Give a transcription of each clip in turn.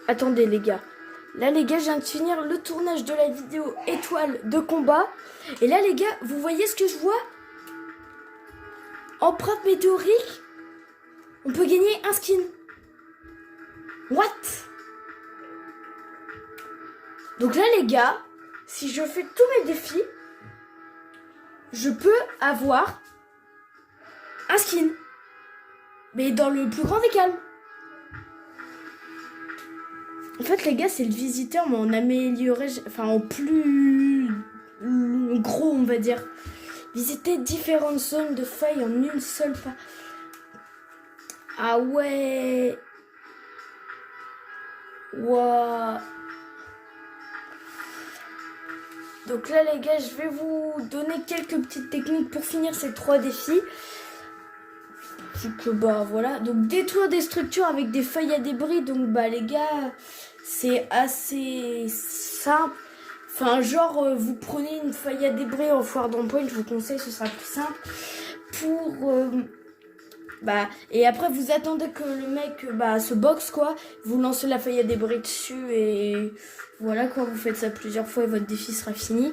Attendez les gars. Là les gars, je viens de finir le tournage de la vidéo étoile de combat. Et là les gars, vous voyez ce que je vois? Empreinte météorique. On peut gagner un skin. What? Donc là les gars, si je fais tous mes défis, je peux avoir un skin. Mais dans le plus grand des calmes. En fait les gars, c'est le visiteur, mais on améliorait, enfin en plus gros on va dire. Visiter différentes zones de failles en une seule fois. Ah ouais. Wow. Donc là les gars, je vais vous donner quelques petites techniques pour finir ces 3 défis. Donc bah voilà. Donc détruire des structures avec des feuilles à débris. Donc bah les gars, c'est assez simple. Enfin genre vous prenez une feuille à débris en foire d'empoigne, je vous conseille, ce sera plus simple. Pour et après vous attendez que le mec se boxe quoi, vous lancez la feuille à débris dessus et voilà quoi, vous faites ça plusieurs fois et votre défi sera fini.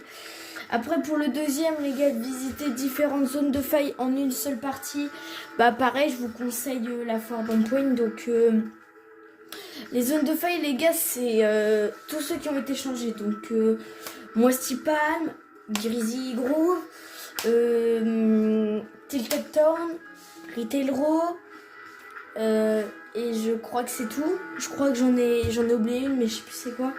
Après pour le deuxième les gars, visiter différentes zones de failles en une seule partie, pareil je vous conseille la foire d'empoigne. Donc les zones de failles les gars, c'est tous ceux qui ont été changés. Donc Moisty Palm, Greasy Grove, Tilted Town, Retail Row, et je crois que c'est tout. Je crois que j'en ai oublié une, mais je sais plus c'est quoi.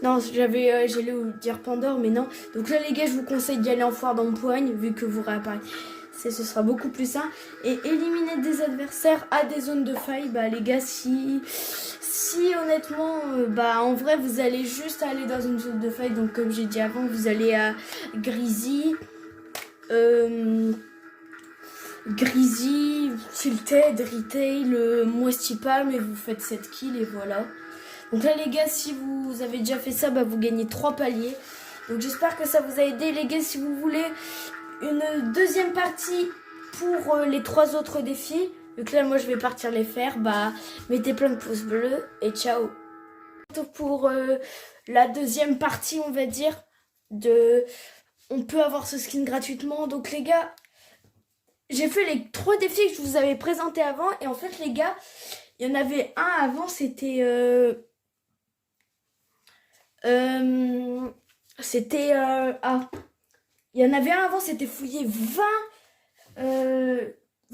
Non, j'allais dire Pandore, mais non. Donc là les gars, je vous conseille d'y aller en foire d'empoigne, vu que vous réapparaissez. Ce sera beaucoup plus simple. Et éliminer des adversaires à des zones de faille, les gars, si honnêtement, en vrai, vous allez juste aller dans une zone de faille. Donc comme j'ai dit avant, vous allez à Greasy, Tilted, Retail, Moisty Palm, et vous faites 7 kills et voilà. Donc là les gars, si vous avez déjà fait ça, vous gagnez 3 paliers. Donc j'espère que ça vous a aidé les gars. Si vous voulez une deuxième partie pour les 3 autres défis, donc là moi je vais partir les faire, mettez plein de pouces bleus et ciao. Pour la deuxième partie on va dire, on peut avoir ce skin gratuitement. Donc les gars, j'ai fait les 3 défis que je vous avais présentés avant. Et en fait les gars, il y en avait un avant, c'était il y en avait un avant, c'était fouiller 20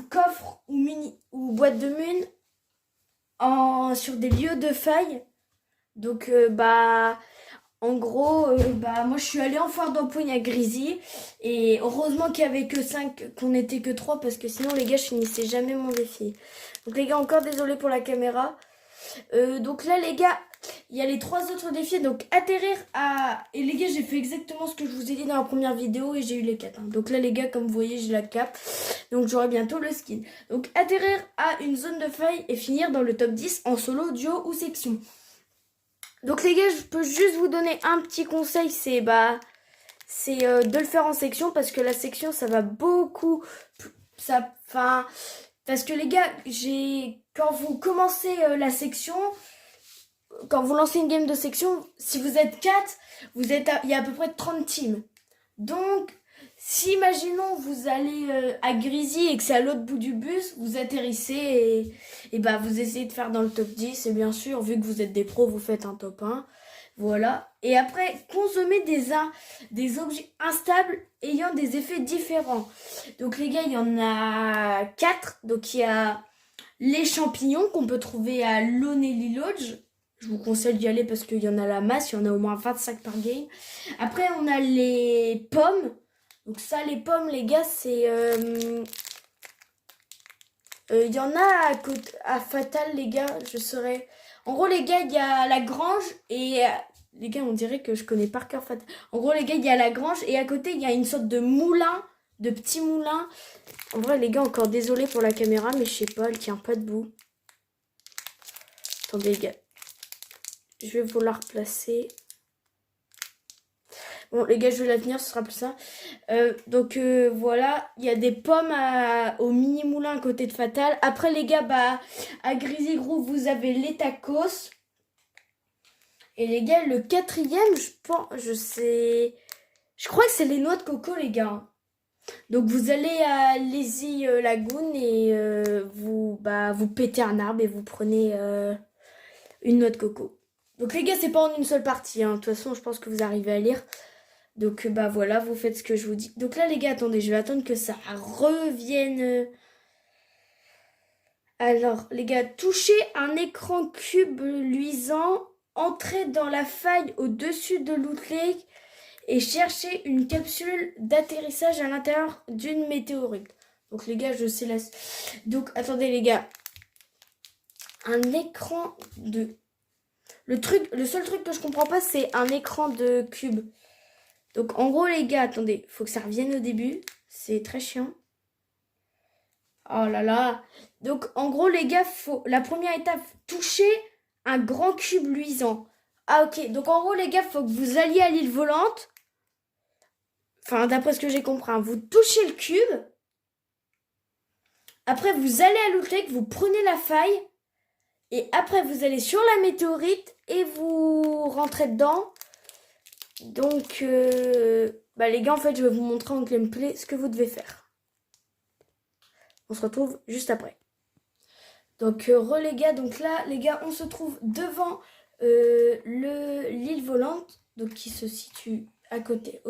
coffres ou boîtes de mun sur des lieux de faille. Donc en gros, moi je suis allée en foire d'empoigne à Greasy. Et heureusement qu'il n'y avait que 5, qu'on n'était que 3, parce que sinon les gars je finissais jamais mon défi. Donc les gars, encore désolé pour la caméra. Donc là les gars, il y a les 3 autres défis. Donc atterrir à... Et les gars, j'ai fait exactement ce que je vous ai dit dans la première vidéo et j'ai eu les 4. Donc là les gars, comme vous voyez, j'ai la cape. Donc j'aurai bientôt le skin. Donc atterrir à une zone de faille et finir dans le top 10 en solo, duo ou section. Donc les gars, je peux juste vous donner un petit conseil, c'est de le faire en section, parce que la section ça va beaucoup parce que les gars, quand vous commencez la section, quand vous lancez une game de section, si vous êtes 4, il y a à peu près 30 teams. Donc si imaginons vous allez à Greasy et que c'est à l'autre bout du bus, vous atterrissez et vous essayez de faire dans le top 10. Et bien sûr, vu que vous êtes des pros, vous faites un top 1. Voilà. Et après, consommer des objets instables ayant des effets différents. Donc les gars, il y en a 4. Donc il y a les champignons qu'on peut trouver à Lonely Lodge. Je vous conseille d'y aller parce qu'il y en a la masse. Il y en a au moins 25 par game. Après, on a les pommes. Donc ça, les pommes, les gars, c'est... il y en a à Fatal, les gars, je serais... En gros, les gars, il y a la grange et... les gars, on dirait que je connais par cœur Fatal. En gros, les gars, il y a la grange et à côté, il y a une sorte de moulin, de petit moulin. En vrai, les gars, encore désolé pour la caméra, mais je sais pas, elle tient pas debout. Attendez, les gars. Je vais vous la replacer. Bon, les gars, je vais la tenir, ce sera plus ça. Donc, voilà. Il y a des pommes au mini-moulin à côté de Fatal. Après, les gars, bah, à Grizzly Groove, vous avez les tacos. Et les gars, le quatrième, je pense, je crois que c'est les noix de coco, les gars. Donc, vous allez à Lazy Lagoon et vous pétez un arbre et vous prenez une noix de coco. Donc, les gars, c'est pas en une seule partie. Hein. De toute façon, je pense que vous arrivez à lire. Donc, bah voilà, vous faites ce que je vous dis. Donc là, les gars, attendez, je vais attendre que ça revienne. Alors, les gars, touchez un écran cube luisant, entrez dans la faille au-dessus de Loot Lake et cherchez une capsule d'atterrissage à l'intérieur d'une météorite. Donc, les gars, je sais la... Donc, attendez, les gars. Un écran de... Le seul truc que je comprends pas, c'est un écran de cube. Donc, en gros, les gars, attendez, faut que ça revienne au début. C'est très chiant. Oh là là. Donc, en gros, les gars, la première étape, toucher un grand cube luisant. Ah, ok. Donc, en gros, les gars, faut que vous alliez à l'île volante. Enfin, d'après ce que j'ai compris, hein, vous touchez le cube. Après, vous allez à Loot Lake, vous prenez la faille. Et après, vous allez sur la météorite et vous rentrez dedans. Donc, les gars, en fait, je vais vous montrer en gameplay ce que vous devez faire. On se retrouve juste après. Donc, les gars, donc là, les gars, on se trouve devant l'île volante, donc qui se situe à côté,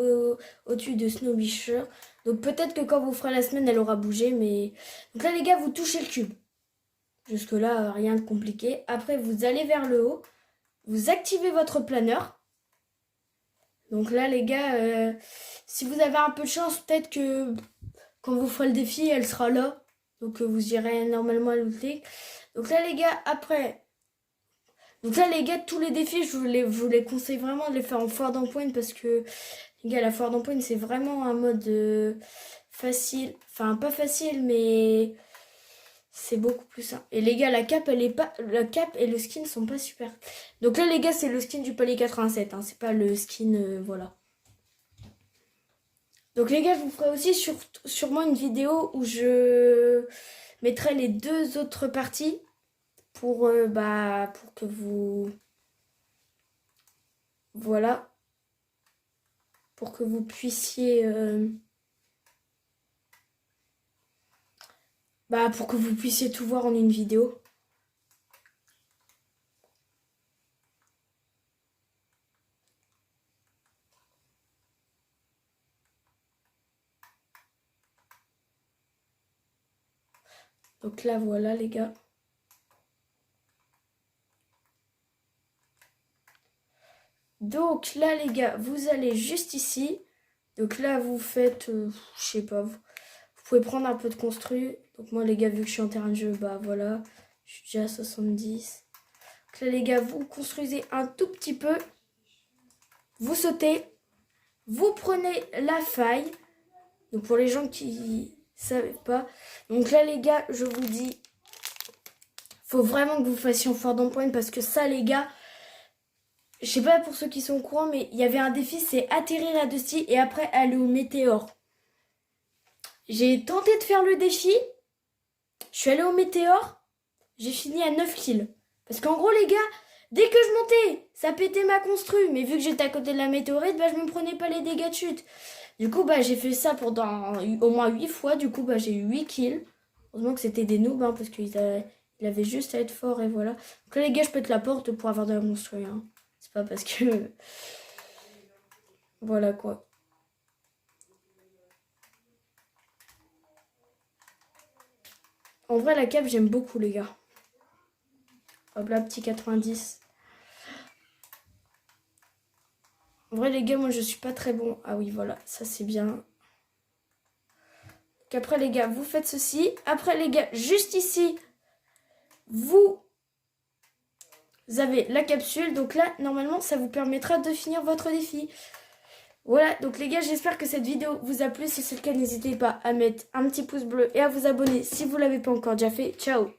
au-dessus de Snowbisher. Donc, peut-être que quand vous ferez la semaine, elle aura bougé, mais... Donc là, les gars, vous touchez le cube. Jusque-là, rien de compliqué. Après, vous allez vers le haut. Vous activez votre planeur. Donc là, les gars, si vous avez un peu de chance, peut-être que quand vous ferez le défi, elle sera là. Donc vous irez normalement à Loot Lake. Donc là, les gars, après... Donc là, les gars, tous les défis, je vous les conseille vraiment de les faire en foire d'empoigne parce que, les gars, la foire d'empoigne, c'est vraiment un mode facile. Enfin, pas facile, mais... C'est beaucoup plus simple. Et les gars, la cape et le skin sont pas super. Donc là, les gars, c'est le skin du palier 87. Hein. C'est pas le skin, voilà. Donc les gars, je vous ferai aussi sûrement une vidéo où je mettrai les deux autres parties pour que vous... Voilà. Pour que vous puissiez... pour que vous puissiez tout voir en une vidéo. Donc là, voilà les gars. Donc là, les gars, vous allez juste ici. Donc là, vous faites, je sais pas, vous pouvez prendre un peu de construit. Donc moi, les gars, vu que je suis en terrain de jeu, voilà, je suis déjà à 70. Donc là, les gars, vous construisez un tout petit peu. Vous sautez. Vous prenez la faille. Donc pour les gens qui savent pas. Donc là, les gars, je vous dis, faut vraiment que vous fassiez en foire d'empoigne parce que ça, les gars... Je sais pas pour ceux qui sont au courant, mais il y avait un défi, c'est atterrir à Dusty et après aller au météore. J'ai tenté de faire le défi. Je suis allée au météore. J'ai fini à 9 kills. Parce qu'en gros, les gars, dès que je montais, ça pétait ma constru. Mais vu que j'étais à côté de la météorite, je me prenais pas les dégâts de chute. Du coup, j'ai fait ça pendant au moins 8 fois. Du coup, j'ai eu 8 kills. Heureusement que c'était des noobs, parce qu'ils avaient juste à être forts et voilà. Donc là, les gars, je pète la porte pour avoir de la construit. Hein. C'est pas parce que... Voilà quoi. En vrai, la cape, j'aime beaucoup, les gars. Hop là, petit 90. En vrai, les gars, moi, je suis pas très bon. Ah oui, voilà, ça, c'est bien. Donc après, les gars, vous faites ceci. Après, les gars, juste ici, vous avez la capsule. Donc là, normalement, ça vous permettra de finir votre défi. Voilà, donc les gars, j'espère que cette vidéo vous a plu. Si c'est le cas, n'hésitez pas à mettre un petit pouce bleu et à vous abonner si vous ne l'avez pas encore déjà fait. Ciao!